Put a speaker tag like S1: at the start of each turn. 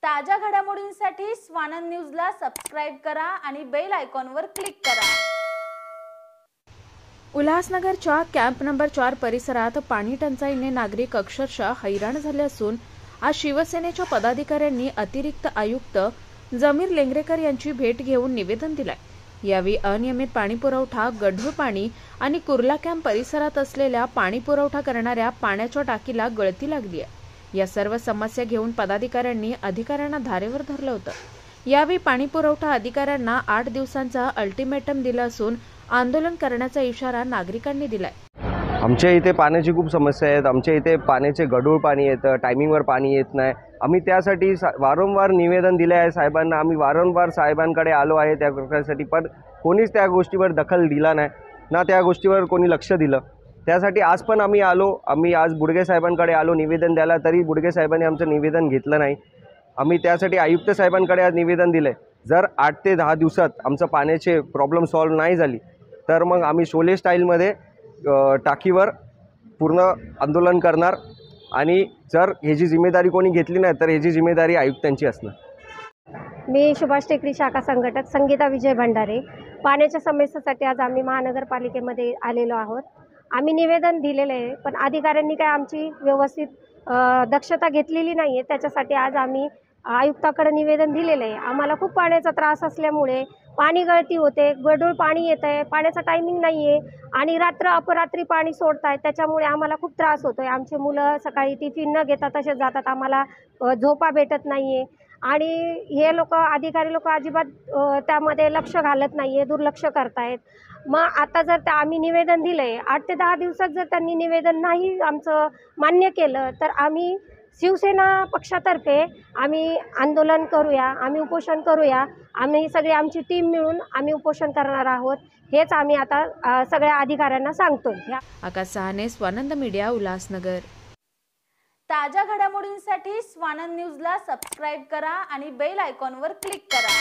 S1: ताज्या घडामोडींसाठी स्वानंद न्यूजला सबस्क्राइब करा आणि बेल आयकॉनवर क्लिक करा।
S2: उल्हासनगरच्या कॅम्प नंबर 4 परिसरात पाणी टंचाईने नागरिक अक्षरशः हैराण झाले असून आज शिवसेनेच्या पदाधिकाऱ्यांनी अतिरिक्त आयुक्त जमीर लेंगरेकर यांची भेट घेऊन निवेदन दिले। यावेळी अनियमित पाणी पुरवठा, गढूळ पाणी आणि कुर्ला कॅम्प परिसरात असलेल्या पाणी पुरवठा करणाऱ्या पाण्याच्या टाकीला गळती लागली आहे। या सर्व समस्या घेऊन पदाधिकाऱ्यांनी अधिकाऱ्यांना धारेवर धरलं होतं। यावेळी पाणी पुरवठा अधिकाऱ्यांना 8 दिवसांचा अल्टिमेटम दिला असून आंदोलन करण्याचा इशारा नागरिकांनी दिलाय।
S3: आमच्या इथे पाण्याची खूप समस्या आहेत। आमच्या इथे पाण्याचे गढूळ पाणी येतं, टायमिंगवर पाणी येत नाही। आम्ही त्यासाठी वारंवार निवेदन दिले आहे साहेबांना। आम्ही वारंवार साहेबांकडे आलो आहे त्या प्रकारसाठी, पण कोणीच त्या गोष्टीवर दखल दिला नाही ना त्या गोष्टीवर कोणी लक्ष दिलं। त्यासाठी आज पण आम्ही आलो। आम्ही आज बुडगे साहेबांकडे आलो निवेदन द्यायला, तरी बुडगे साहेबांनी आमचं निवेदन घेतलं नाही। आम्ही त्यासाठी आयुक्त साहेबांकडे आज निवेदन दिले। जर 8 ते 10 दिवसात आमचं पाण्याचे प्रॉब्लेम सॉल्व्ह नाही झाली तर मग आम्ही शोले स्टाईलमध्ये टाकीवर पूर्ण आंदोलन करणार आणि जर ह्याची जिम्मेदारी कोणी घेतली नाही तर ह्याची जिम्मेदारी आयुक्तांची असणार।
S4: मी सुभाष टेकडी शाखा संघटक संगीता विजय भंडारे। पाण्याच्या समस्येसाठी आज आम्ही महानगरपालिकेमध्ये आलेलो आहोत। आम्ही निवेदन दिलेले आहे, पण अधिकाऱ्यांनी काय आमची व्यवस्थित दक्षता घेतलेली नाही आहे। त्याच्यासाठी आज आम्ही आयुक्ताकडे निवेदन दिलेलं आहे। आम्हाला खूप पाण्याचा त्रास असल्यामुळे पाणी गळती होते, गढूळ पाणी येतं आहे, पाण्याचा टायमिंग नाही आहे आणि रात्र अपरात्री पाणी सोडत आहेत। त्याच्यामुळे आम्हाला खूप त्रास होतो आहे। आमचे मुलं सकाळी टिफिन न घेता तसेच जातात, आम्हाला झोपा भेटत नाही आहे आणि हे लोक अधिकारी लोक अजिबात त्यामध्ये लक्ष घालत नाही आहे, दुर्लक्ष करत आहेत। मग आता जर आम्ही निवेदन दिलं आहे, 8 ते 10 दिवसात जर त्यांनी निवेदन नाही आमचं मान्य केलं तर आम्ही शिवसेना पक्षातर्फे आम्ही आंदोलन करूया, आम्ही उपोषण करूया। आम्ही सगळी आमची टीम मिळून आम्ही उपोषण करणार आहोत, हेच आम्ही आता सगळ्या अधिकाऱ्यांना सांगतोय।
S2: आकाश सहाने, स्वानंद मीडिया, उल्हासनगर।
S1: ताज्या घडामोडींसाठी स्वानंद न्यूजला सबस्क्राइब करा आणि बेल आयकॉनवर क्लिक करा।